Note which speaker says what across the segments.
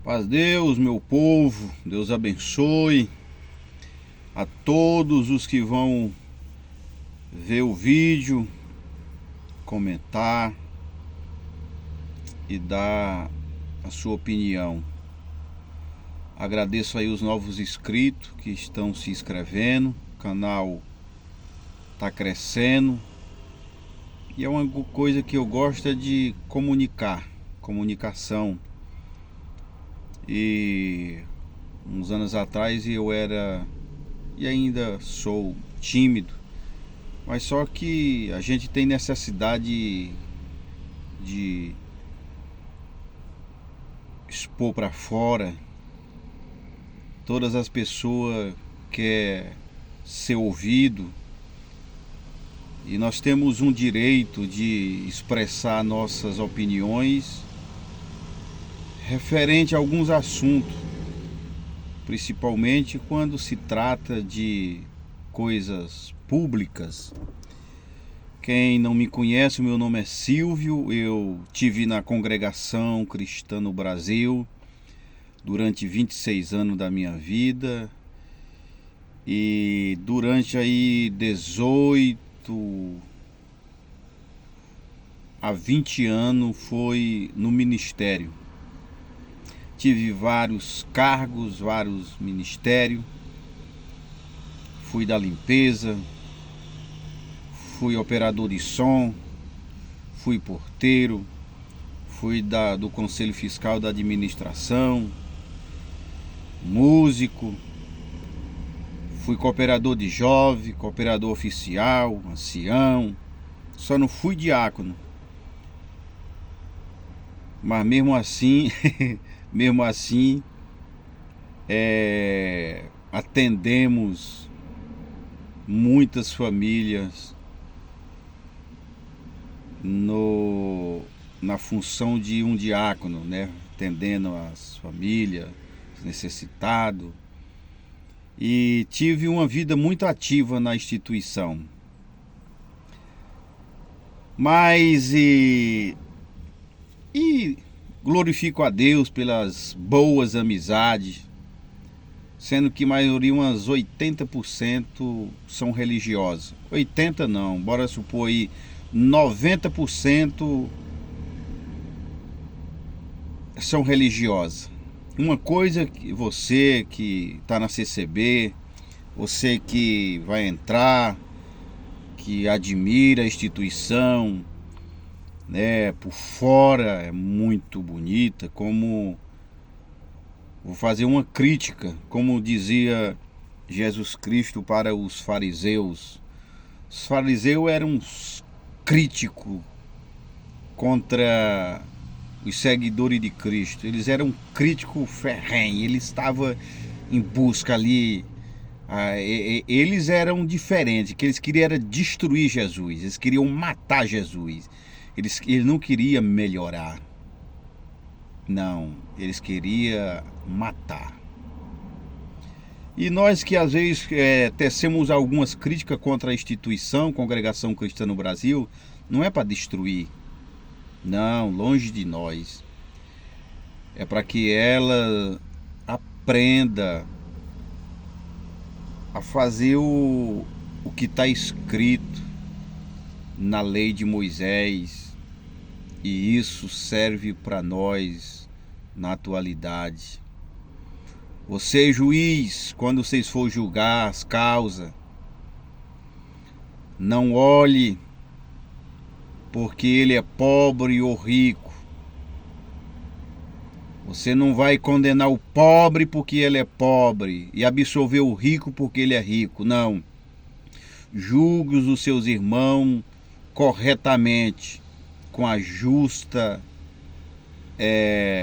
Speaker 1: Paz Deus, meu povo, Deus abençoe a todos os que vão ver o vídeo, comentar e dar a sua opinião. Agradeço aí os novos inscritos que estão se inscrevendo, o canal está crescendo e é uma coisa que eu gosto de comunicação. E uns anos atrás eu era e ainda sou tímido, mas só que a gente tem necessidade de expor para fora. Todas as pessoas querem ser ouvido e nós temos um direito de expressar nossas opiniões referente a alguns assuntos, principalmente quando se trata de coisas públicas. Quem não me conhece, o meu nome é Silvio, eu tive na Congregação Cristã no Brasil durante 26 anos da minha vida e durante aí 18 a 20 anos foi no ministério. Tive vários cargos, vários ministérios. Fui da limpeza, fui operador de som, fui porteiro, fui do Conselho Fiscal da Administração, músico, fui cooperador de jovem, cooperador oficial, ancião, só não fui diácono. Mas mesmo assim, atendemos muitas famílias na função de um diácono, né? Atendendo as famílias, os necessitados. E tive uma vida muito ativa na instituição. Mas e glorifico a Deus pelas boas amizades, sendo que a maioria, umas 80% são religiosas. 80 não, bora supor aí 90% são religiosas. Uma coisa que você que está na CCB, você que vai entrar, que admira a instituição, né, por fora é muito bonita, como vou fazer uma crítica, como dizia Jesus Cristo para os fariseus. Os fariseus eram uns críticos contra os seguidores de Cristo. Eles eram críticos ferrenhos, eles estavam em busca ali. Eles eram diferentes, que eles queriam era destruir Jesus, eles queriam matar Jesus. Eles não queriam melhorar. Não, eles queriam matar. E nós que às vezes tecemos algumas críticas contra a instituição, Congregação Cristã no Brasil, não é para destruir. Não, longe de nós. É para que ela aprenda a fazer o que está escrito na lei de Moisés. E isso serve para nós na atualidade. Você, juiz, quando vocês for julgar as causas, não olhe porque ele é pobre ou rico. Você não vai condenar o pobre porque ele é pobre e absolver o rico porque ele é rico. Não. Julgue os seus irmãos corretamente, com a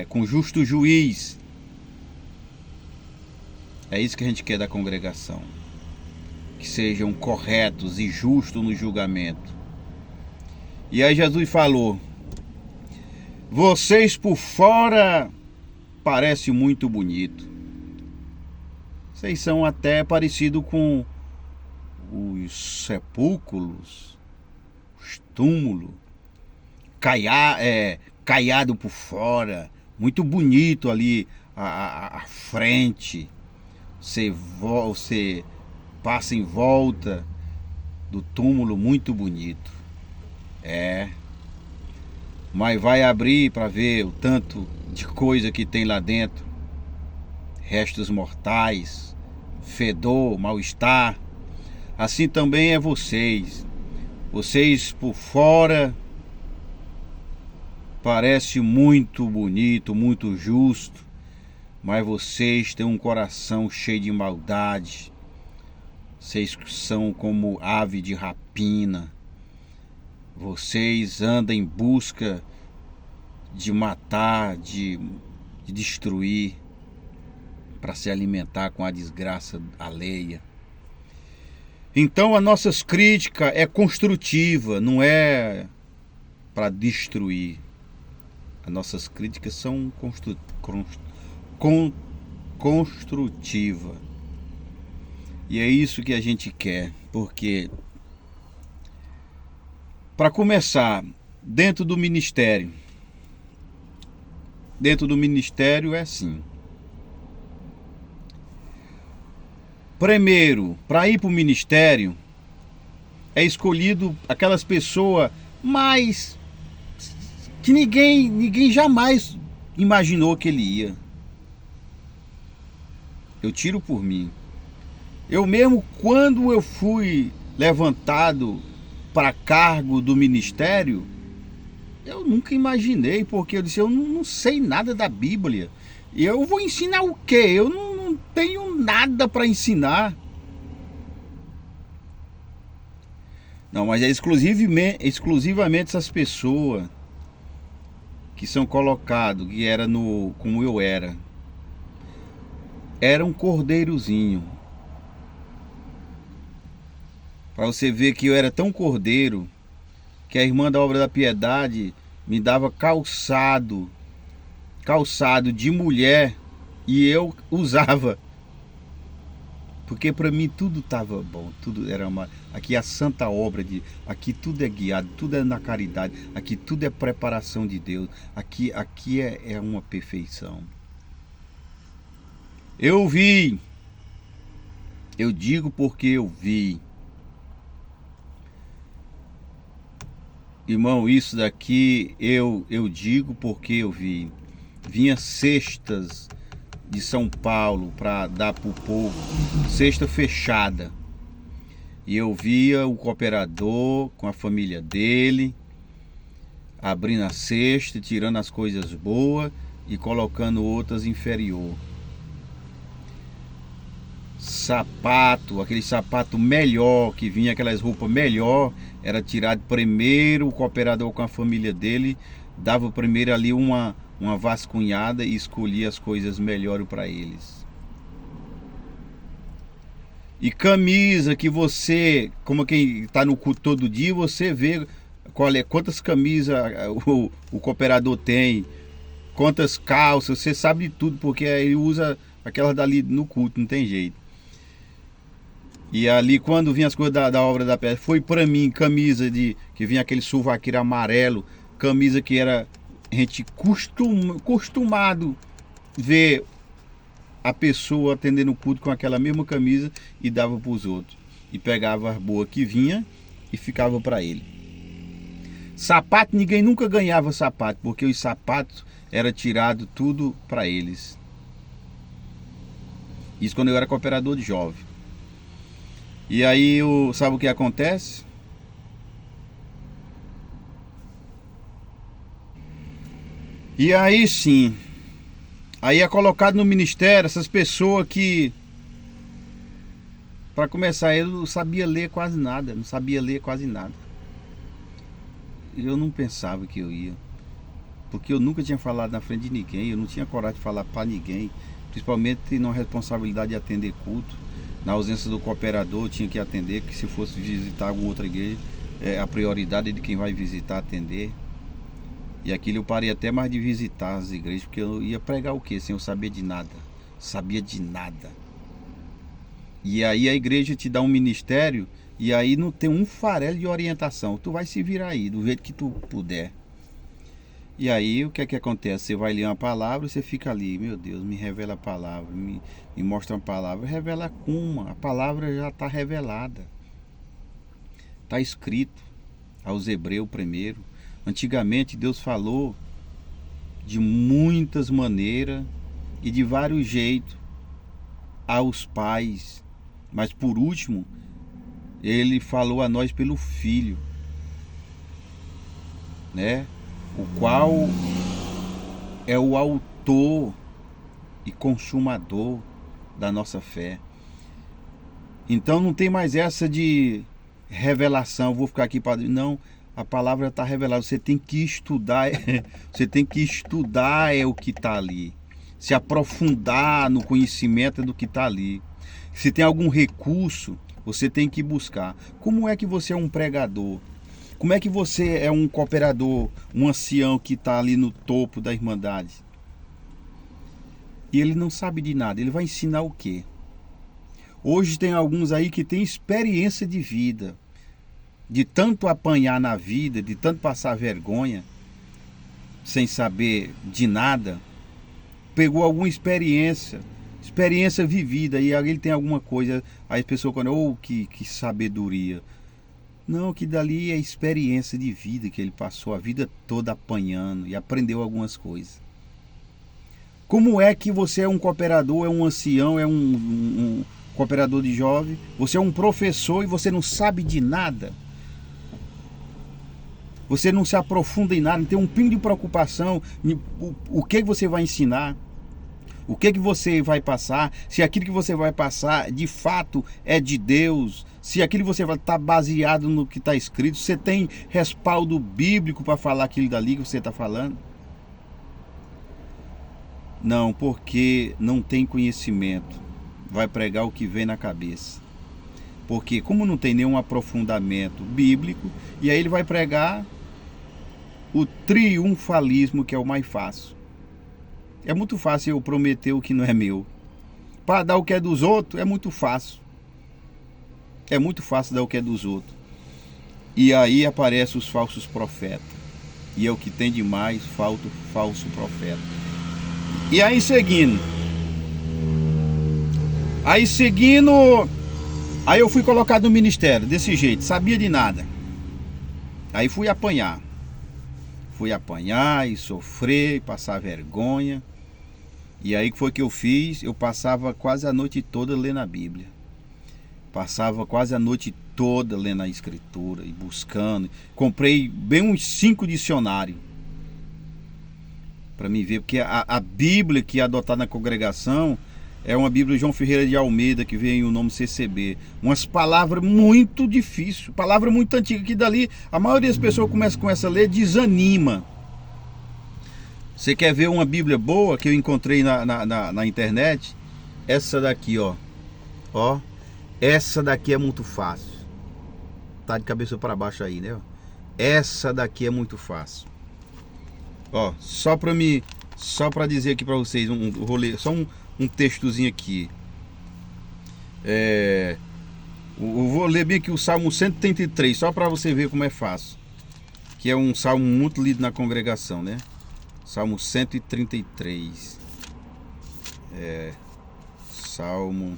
Speaker 1: com justo juiz. É isso que a gente quer da congregação, que sejam corretos e justos no julgamento. E aí Jesus falou: vocês por fora parecem muito bonito, vocês são até parecidos com os sepulcros, os túmulos, caiado por fora, muito bonito ali a frente. Você passa em volta do túmulo, muito bonito. Mas vai abrir para ver o tanto de coisa que tem lá dentro. Restos mortais, fedor, mal-estar. Assim também é vocês. Vocês por fora parece muito bonito, muito justo, mas vocês têm um coração cheio de maldade. Vocês são como ave de rapina. Vocês andam em busca de matar, de destruir, para se alimentar com a desgraça alheia. Então a nossa crítica é construtiva, não é para destruir. As nossas críticas são construtivas. E é isso que a gente quer, porque, para começar, dentro do ministério é assim. Primeiro, para ir para o ministério, é escolhido aquelas pessoas mais que ninguém jamais imaginou que ele ia. Eu tiro por mim. Eu mesmo, quando eu fui levantado para cargo do ministério, eu nunca imaginei, porque eu disse, eu não sei nada da Bíblia. E eu vou ensinar o quê? Eu não tenho nada para ensinar. Não, mas é exclusivamente essas pessoas que são colocados, que era como eu era. Era um cordeirozinho. Para você ver que eu era tão cordeiro, que a irmã da Obra da Piedade me dava calçado de mulher, e eu usava, porque para mim tudo estava bom, tudo era aqui a santa obra aqui tudo é guiado, tudo é na caridade, aqui tudo é preparação de Deus, aqui é uma perfeição. Eu vi, eu digo porque eu vi. Irmão, isso daqui eu digo porque eu vi. Vinha cestas de São Paulo para dar para o povo, cesta fechada. E eu via o cooperador com a família dele, abrindo a cesta, tirando as coisas boas e colocando outras inferior. Sapato, aquele sapato melhor, que vinha aquelas roupas melhor, era tirado primeiro, o cooperador com a família dele dava primeiro ali uma vascunhada e escolhia as coisas melhores para eles. E camisa que você, como quem está no culto todo dia, você vê quantas camisas o cooperador tem, quantas calças, você sabe de tudo, porque ele usa aquelas dali no culto, não tem jeito. E ali, quando vinha as coisas da Obra da Piedade, foi para mim camisa que vinha aquele sovaqueiro amarelo, camisa que era a gente costumado ver a pessoa atendendo o culto com aquela mesma camisa e dava para os outros. E pegava as boas que vinha e ficava para ele. Sapato, ninguém nunca ganhava sapato, porque os sapatos era tirado tudo para eles. Isso quando eu era cooperador de jovem. E aí, sabe o que acontece? E aí sim, aí é colocado no ministério essas pessoas que, para começar, eu não sabia ler quase nada, Eu não pensava que eu ia, porque eu nunca tinha falado na frente de ninguém, eu não tinha coragem de falar para ninguém, principalmente na responsabilidade de atender culto. Na ausência do cooperador, eu tinha que atender, que se fosse visitar alguma outra igreja, a prioridade é de quem vai visitar, atender. E aquilo eu parei até mais de visitar as igrejas, porque eu ia pregar o quê? Sem eu saber de nada. Sabia de nada. E aí a igreja te dá um ministério, e aí não tem um farelo de orientação. Tu vai se virar aí, do jeito que tu puder. E aí o que é que acontece? Você vai ler uma palavra e você fica ali, meu Deus, me revela a palavra, me mostra uma palavra. Revela como? A palavra já está revelada. Está escrito aos Hebreus primeiro. Antigamente Deus falou de muitas maneiras e de vários jeitos aos pais. Mas por último, ele falou a nós pelo Filho, né? O qual é o autor e consumador da nossa fé. Então não tem mais essa de revelação, vou ficar aqui para... Não, a palavra está revelada, você tem que estudar, você tem que estudar o que está ali, se aprofundar no conhecimento do que está ali. Se tem algum recurso, você tem que buscar. Como é que você é um pregador? Como é que você é um cooperador, um ancião que está ali no topo da Irmandade? E ele não sabe de nada, ele vai ensinar o quê? Hoje tem alguns aí que têm experiência de vida, de tanto apanhar na vida, de tanto passar vergonha, sem saber de nada, pegou alguma experiência vivida, e aí ele tem alguma coisa, aí a pessoa quando, que sabedoria. Não, que dali é experiência de vida que ele passou a vida toda apanhando e aprendeu algumas coisas. Como é que você é um cooperador, é um ancião, é um cooperador de jovem, você é um professor e você não sabe de nada? Você não se aprofunda em nada, não tem um pingo de preocupação, o que você vai ensinar, o que você vai passar, se aquilo que você vai passar de fato é de Deus, se aquilo que você vai estar baseado no que está escrito, você tem respaldo bíblico para falar aquilo dali que você está falando? Não, porque não tem conhecimento, vai pregar o que vem na cabeça. Porque como não tem nenhum aprofundamento bíblico, e aí ele vai pregar o triunfalismo, que é o mais fácil. É muito fácil eu prometer o que não é meu. Para dar o que é dos outros, é muito fácil. É muito fácil dar o que é dos outros. E aí aparecem os falsos profetas. E é o que tem de mais, falso profeta. E aí seguindo. Aí eu fui colocado no ministério, desse jeito, sabia de nada. Aí fui apanhar e sofrer, passar vergonha. E aí que foi que eu fiz? Eu passava quase a noite toda lendo a Bíblia. Passava quase a noite toda lendo a Escritura e buscando. Comprei bem uns 5 dicionários para me ver, porque a Bíblia que é adotada na congregação é uma Bíblia de João Ferreira de Almeida, que vem o nome CCB. Umas palavras muito difíceis, palavra muito antiga, que dali a maioria das pessoas começa a ler, desanima. Você quer ver uma Bíblia boa que eu encontrei na internet? Essa daqui, ó. Essa daqui é muito fácil. Tá de cabeça para baixo aí, né? Essa daqui é muito fácil. Ó, só para dizer aqui para vocês vou ler só um textozinho aqui. Eu vou ler bem aqui o Salmo 133, só para você ver como é fácil. Que é um salmo muito lido na congregação, né? Salmo 133. Salmo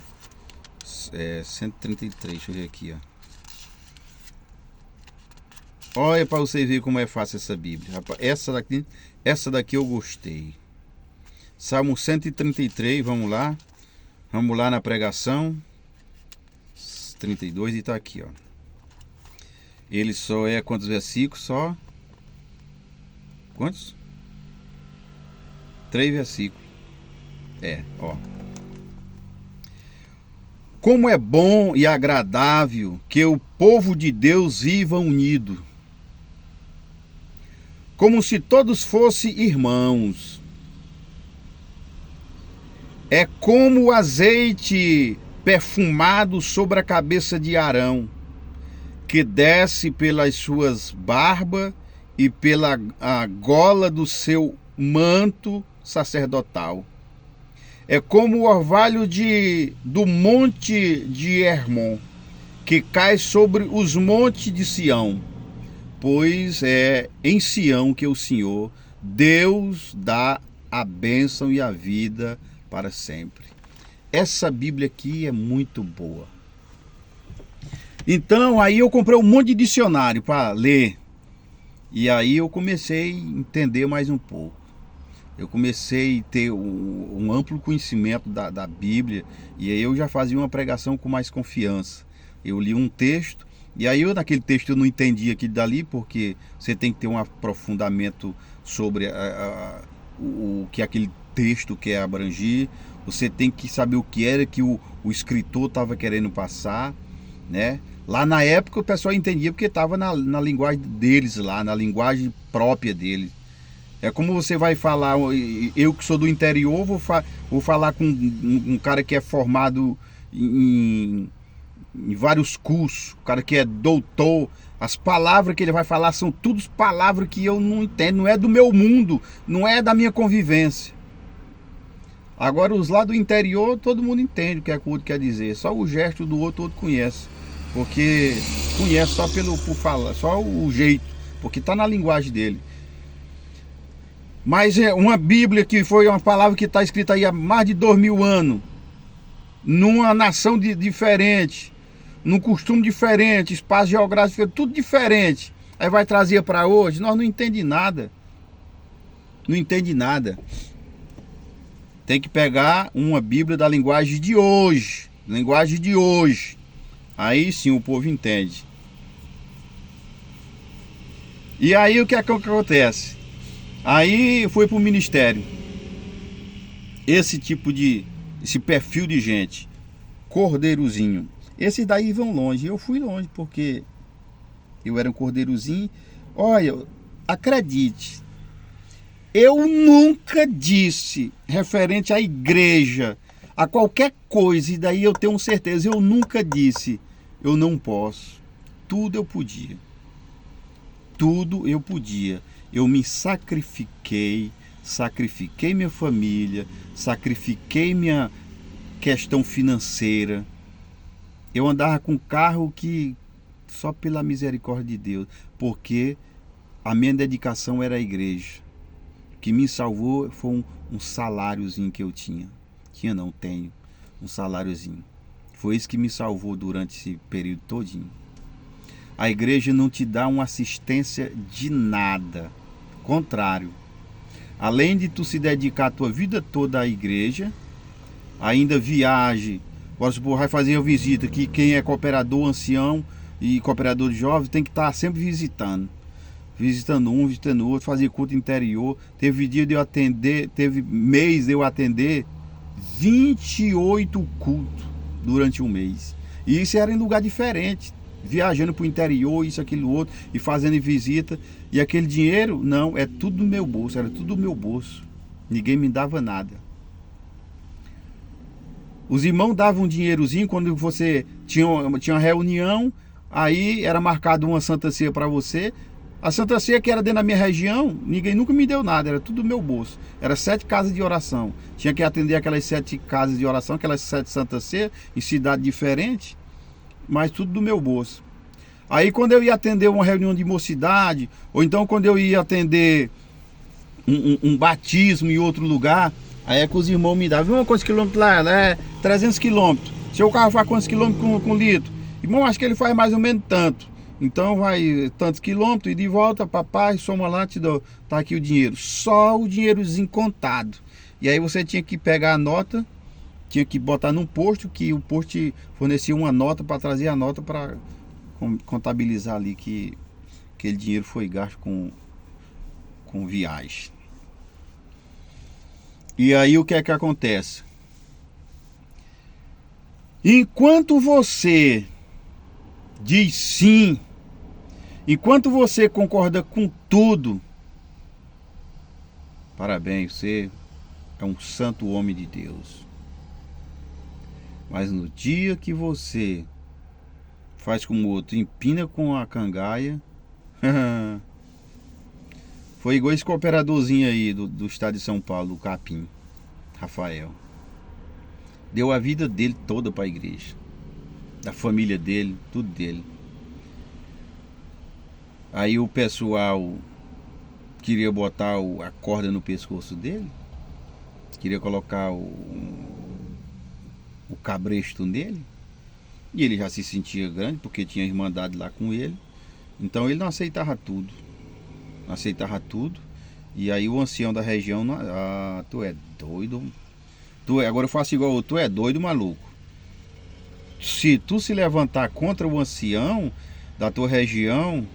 Speaker 1: 133, deixa eu ver aqui, ó. Olha para você ver como é fácil essa Bíblia. Rapaz, essa daqui eu gostei. Salmo 133, vamos lá. Vamos lá na pregação. 32 e tá aqui, ó. Ele só é quantos versículos? Só quantos? 3 versículos. Ó. Como é bom e agradável que o povo de Deus viva unido, como se todos fossem irmãos. É como o azeite perfumado sobre a cabeça de Arão, que desce pelas suas barbas e pela a gola do seu manto sacerdotal. É como o orvalho do monte de Hermon, que cai sobre os montes de Sião, pois é em Sião que o Senhor Deus dá a bênção e a vida para sempre. Essa Bíblia aqui é muito boa. Então aí eu comprei um monte de dicionário para ler. E aí eu comecei a entender mais um pouco. Eu comecei a ter um amplo conhecimento da Bíblia. E aí eu já fazia uma pregação com mais confiança. Eu li um texto. E aí naquele texto eu não entendi aquilo dali, porque você tem que ter um aprofundamento sobre o que aquele texto quer abranger. Você tem que saber o que era que o escritor estava querendo passar, né? Lá na época o pessoal entendia porque estava na linguagem deles lá, na linguagem própria deles. É como você vai falar, eu que sou do interior, vou falar com um cara que é formado em vários cursos, o cara que é doutor, as palavras que ele vai falar são todas palavras que eu não entendo, não é do meu mundo, não é da minha convivência. Agora os lá do interior, todo mundo entende o que é que o outro quer dizer, só o gesto do outro conhece, porque conhece só por falar, só o jeito, porque está na linguagem dele. Mas é uma Bíblia que foi uma palavra que está escrita aí há mais de 2000 anos, numa nação diferente, num costume diferente, espaço geográfico, tudo diferente. Aí vai trazer para hoje, nós não entendemos nada. Não entende nada. Tem que pegar uma Bíblia da linguagem de hoje. Linguagem de hoje. Aí sim o povo entende. E aí o que é que acontece? Aí eu fui para o ministério. Esse perfil de gente, cordeirozinho. Esses daí vão longe. Eu fui longe porque eu era um cordeirozinho. Olha, acredite, eu nunca disse referente à igreja, a qualquer coisa, e daí eu tenho certeza, eu nunca disse, eu não posso. Tudo eu podia. Tudo eu podia. Eu me sacrifiquei minha família, sacrifiquei minha questão financeira. Eu andava com carro que só pela misericórdia de Deus, porque a minha dedicação era a igreja. O que me salvou foi um saláriozinho que eu tinha. Não tenho, um saláriozinho. Foi isso que me salvou durante esse período todinho. A igreja não te dá uma assistência de nada. Contrário. Além de tu se dedicar a tua vida toda à igreja, ainda viaje. Vamos supor, vai fazer uma visita, que quem é cooperador ancião e cooperador de jovens tem que estar sempre visitando. Visitando um, visitando outro, fazer culto interior. Teve dia de eu atender, teve mês de eu atender 28 cultos durante um mês. E isso era em lugar diferente. Viajando para o interior, isso, aquilo, outro, e fazendo visita. E aquele dinheiro, não, é tudo do meu bolso, era tudo do meu bolso. Ninguém me dava nada. Os irmãos davam um dinheirozinho quando você tinha uma reunião, aí era marcado uma Santa Ceia para você. A Santa Ceia que era dentro da minha região, ninguém nunca me deu nada, era tudo do meu bolso. Era 7 casas de oração. Tinha que atender aquelas 7 casas de oração, aquelas 7 Santa Ceia, em cidade diferente, mas tudo do meu bolso. Aí quando eu ia atender uma reunião de mocidade, ou então quando eu ia atender um batismo em outro lugar, aí é que os irmãos me davam, quantos quilômetros lá? É 300 quilômetros. Seu carro faz quantos quilômetros com litro? Irmão, acho que ele faz mais ou menos tanto. Então vai tantos quilômetros e de volta, papai, soma lá, te dou, tá aqui o dinheiro. Só o dinheirozinho contado. E aí você tinha que pegar a nota, tinha que botar num posto, que o posto fornecia uma nota para trazer a nota para contabilizar ali que aquele dinheiro foi gasto com viagem. E aí o que é que acontece? Enquanto você diz sim, enquanto você concorda com tudo, parabéns, você é um santo homem de Deus. Mas no dia que você faz como o outro, empina com a cangaia, foi igual esse cooperadorzinho aí do estado de São Paulo, o Capim, Rafael. Deu a vida dele toda para a igreja, da família dele, tudo dele. Aí o pessoal queria botar a corda no pescoço dele, queria colocar o cabresto nele, e ele já se sentia grande, porque tinha irmandade lá com ele, então ele não aceitava tudo, e aí o ancião da região, tu é doido, agora eu faço igual, tu é doido, maluco, se tu se levantar contra o ancião da tua região,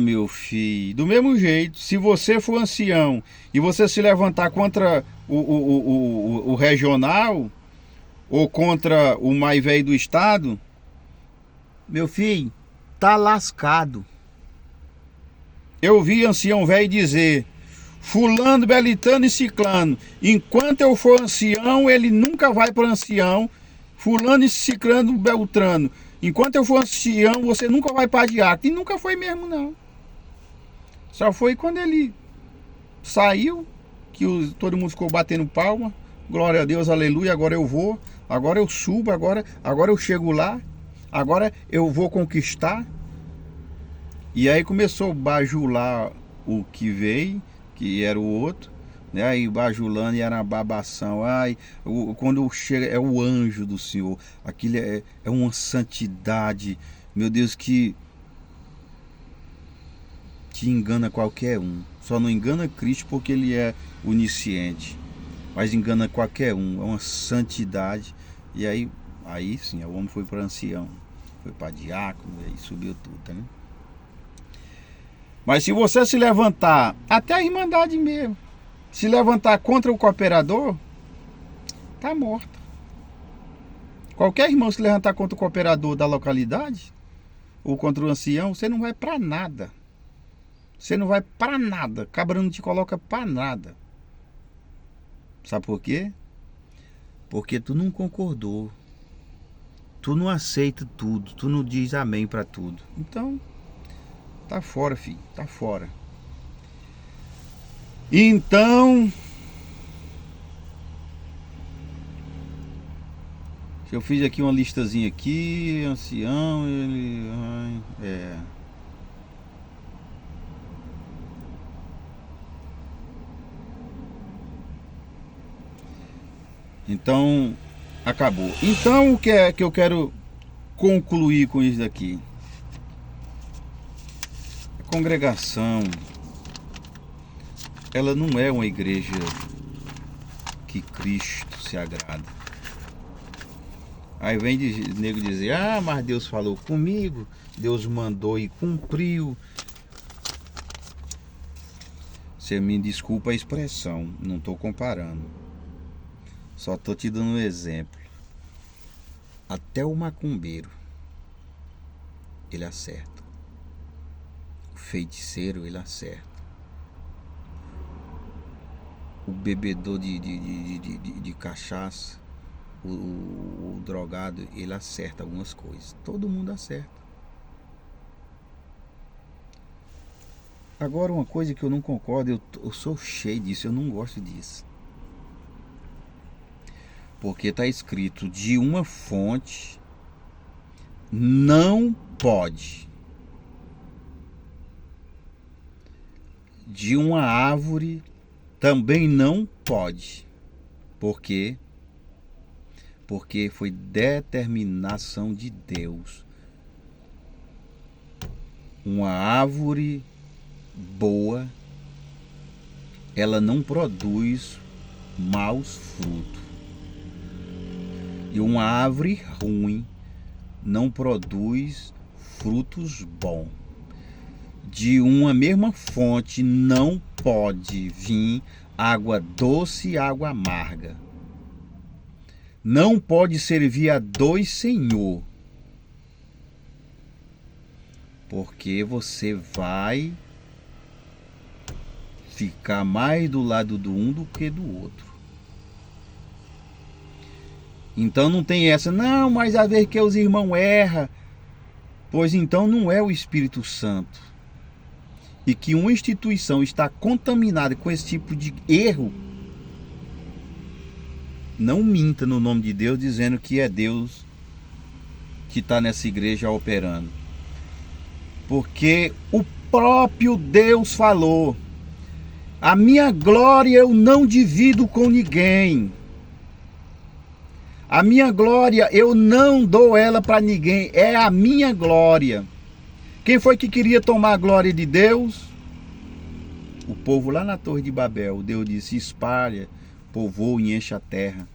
Speaker 1: meu filho, do mesmo jeito, se você for ancião e você se levantar contra o regional ou contra o mais velho do estado, meu filho, tá lascado. Eu vi ancião velho dizer: fulano, belitano e ciclano, enquanto eu for ancião, ele nunca vai para ancião. Fulano e ciclano, beltrano, enquanto eu for ancião, você nunca vai para diácono. E nunca foi mesmo, não. Só foi quando ele saiu, que todo mundo ficou batendo palma. Glória a Deus, aleluia, agora eu vou, agora eu subo, agora eu chego lá, agora eu vou conquistar. E aí começou a bajular o que veio, que era o outro, né? Aí bajulando e era uma babação. Quando chega, é o anjo do Senhor, aquilo é uma santidade, meu Deus, que engana qualquer um. Só não engana Cristo porque ele é onisciente, mas engana qualquer um. É uma santidade. E aí sim, o homem foi para ancião, foi para diácono, e aí subiu tudo, né? Mas se você se levantar, até a irmandade mesmo, se levantar contra o cooperador, tá morto. Qualquer irmão se levantar contra o cooperador da localidade ou contra o ancião, você não vai para nada. Você não vai para nada. Cabra não te coloca para nada. Sabe por quê? Porque tu não concordou. Tu não aceita tudo. Tu não diz amém para tudo. Então, tá fora, filho. Tá fora. Então, eu fiz aqui uma listazinha aqui, ancião, Então, acabou. Então, o que é que eu quero concluir com isso daqui? A congregação, ela não é uma igreja que Cristo se agrada. Aí vem nego dizer: mas Deus falou comigo, Deus mandou e cumpriu. Você me desculpa a expressão, não estou comparando, só estou te dando um exemplo. Até o macumbeiro, ele acerta. O feiticeiro, ele acerta. O bebedor de cachaça, o drogado, ele acerta algumas coisas. Todo mundo acerta. Agora, uma coisa que eu não concordo, eu sou cheio disso, eu não gosto disso. Porque está escrito: de uma fonte não pode, de uma árvore também não pode. Por quê? Porque foi determinação de Deus. Uma árvore boa, ela não produz maus frutos. E uma árvore ruim não produz frutos bons. De uma mesma fonte não pode vir água doce e água amarga. Não pode servir a dois senhor, porque você vai ficar mais do lado do um do que do outro. Então não tem essa, não, mas às vezes que os irmãos erram. Pois então não é o Espírito Santo. E que uma instituição está contaminada com esse tipo de erro, não minta no nome de Deus dizendo que é Deus que está nessa igreja operando. Porque o próprio Deus falou: a minha glória eu não divido com ninguém. A minha glória eu não dou ela para ninguém. É a minha glória. Quem foi que queria tomar a glória de Deus? O povo lá na Torre de Babel. Deus disse: espalha, povoa e enche a terra.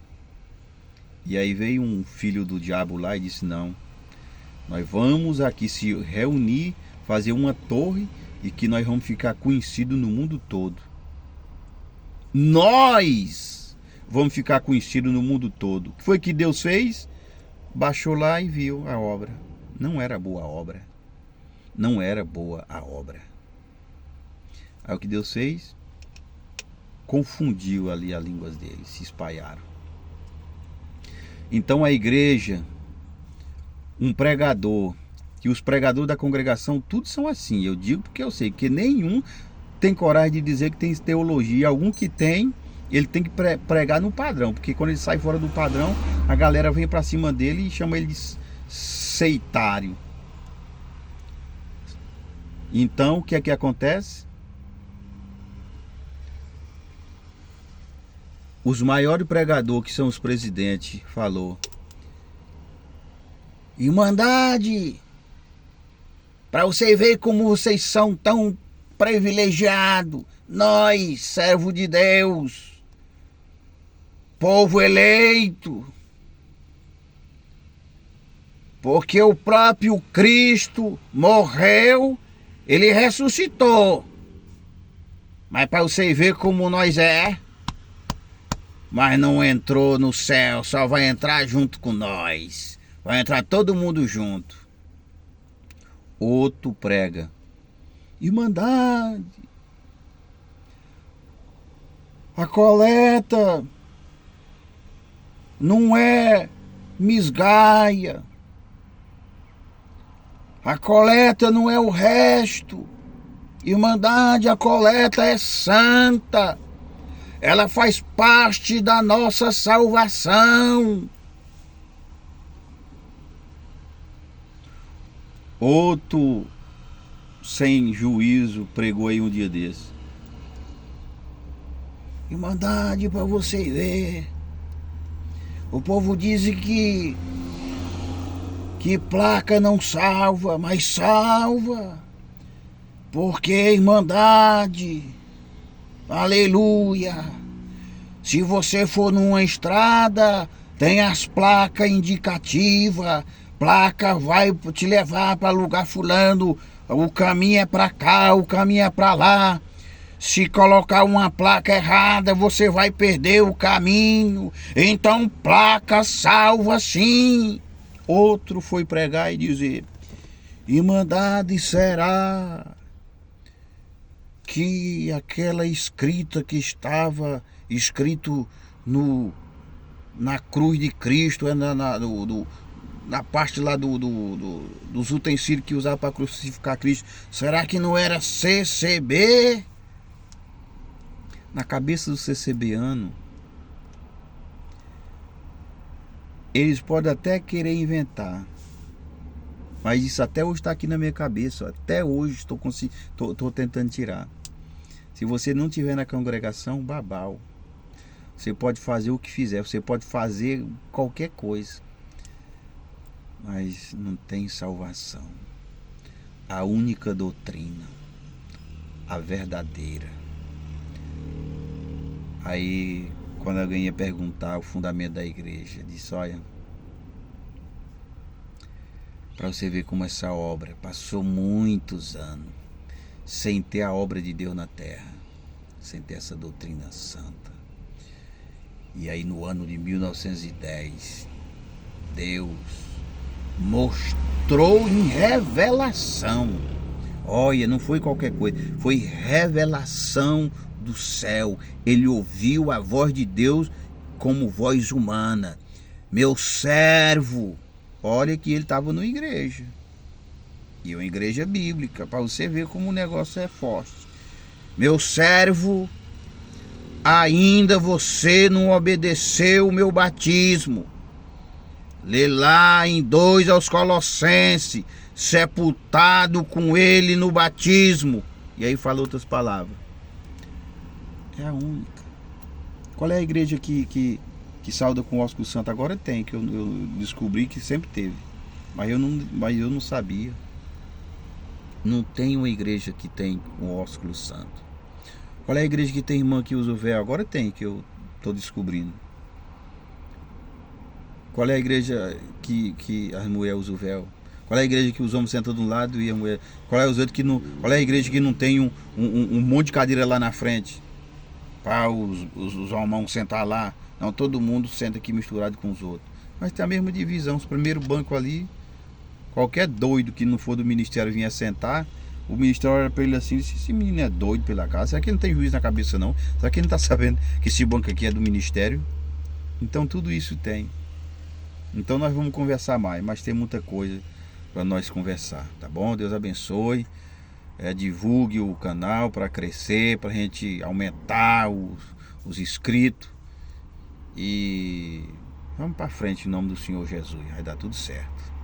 Speaker 1: E aí veio um filho do diabo lá e disse: não, nós vamos aqui se reunir, fazer uma torre e que nós vamos ficar conhecidos no mundo todo. Nós vamos ficar conhecidos no mundo todo. O que foi que Deus fez? Baixou lá e viu a obra. Não era boa a obra. Não era boa a obra. Aí o que Deus fez? Confundiu ali as línguas deles, se espalharam. Então a igreja, um pregador, que os pregadores da congregação, tudo são assim. Eu digo porque eu sei que nenhum tem coragem de dizer que tem teologia. Algum que tem, ele tem que pregar no padrão, porque quando ele sai fora do padrão, a galera vem para cima dele e chama ele de seitário. Então o que é que acontece? Os maiores pregadores, que são os presidentes, falou: Irmandade, para você ver como vocês são tão privilegiados, nós, servo de Deus, povo eleito, porque o próprio Cristo morreu, ele ressuscitou, mas para você ver como nós mas não entrou no céu, só vai entrar junto com nós. Vai entrar todo mundo junto. Outro prega: Irmandade, a coleta não é misgaia. A coleta não é o resto. Irmandade, a coleta é santa. Ela faz parte da nossa salvação. Outro sem juízo pregou aí um dia desse: Irmandade, para você ver, o povo diz que placa não salva, mas salva, porque Irmandade, aleluia, se você for numa estrada, tem as placas indicativas, placa vai te levar para lugar fulano, o caminho é para cá, o caminho é para lá. Se colocar uma placa errada, você vai perder o caminho. Então placa salva sim. Outro foi pregar e dizer: Irmandade, será que aquela escrita que estava escrito na cruz de Cristo, na parte lá dos utensílios que usava para crucificar Cristo, será que não era CCB? Na cabeça do CCBano, eles podem até querer inventar, mas isso até hoje está aqui na minha cabeça. Até hoje estou tentando tirar. Se você não tiver na congregação, babau. Você pode fazer o que fizer, você pode fazer qualquer coisa, mas não tem salvação. A única doutrina, a verdadeira. Aí, quando alguém ia perguntar o fundamento da igreja, disse: olha, para você ver como essa obra passou muitos anos sem ter a obra de Deus na terra, sem ter essa doutrina santa. E aí no ano de 1910, Deus mostrou em revelação. Olha, não foi qualquer coisa, foi revelação do céu. Ele ouviu a voz de Deus como voz humana: meu servo. Olha que ele estava numa igreja, e uma igreja bíblica, para você ver como o negócio é forte. Meu servo, ainda você não obedeceu o meu batismo. Lê lá em 2 aos Colossenses: sepultado com ele no batismo. E aí fala outras palavras. É a única. Qual é a igreja que sauda com ósculo santo? Agora tem, que eu descobri que sempre teve. Mas eu não sabia. Não tem uma igreja que tem um ósculo santo. Qual é a igreja que tem irmã que usa o véu? Agora tem, que eu estou descobrindo. Qual é a igreja que a mulher usa o véu? Qual é a igreja que os homens sentam de um lado e a mulher... Qual é a igreja que não tem um monte de cadeira lá na frente? Para os homens sentar lá. Não, todo mundo senta aqui misturado com os outros. Mas tem a mesma divisão. Os primeiros bancos ali, qualquer doido que não for do ministério vinha sentar, o ministério olha para ele assim, esse menino é doido pela casa. Será que ele não tem juízo na cabeça não? Será que ele não está sabendo que esse banco aqui é do ministério? Então tudo isso tem. Então nós vamos conversar mais, mas tem muita coisa para nós conversar, tá bom? Deus abençoe. Divulgue o canal para crescer, para a gente aumentar os inscritos. E vamos para frente em nome do Senhor Jesus. Vai dar tudo certo.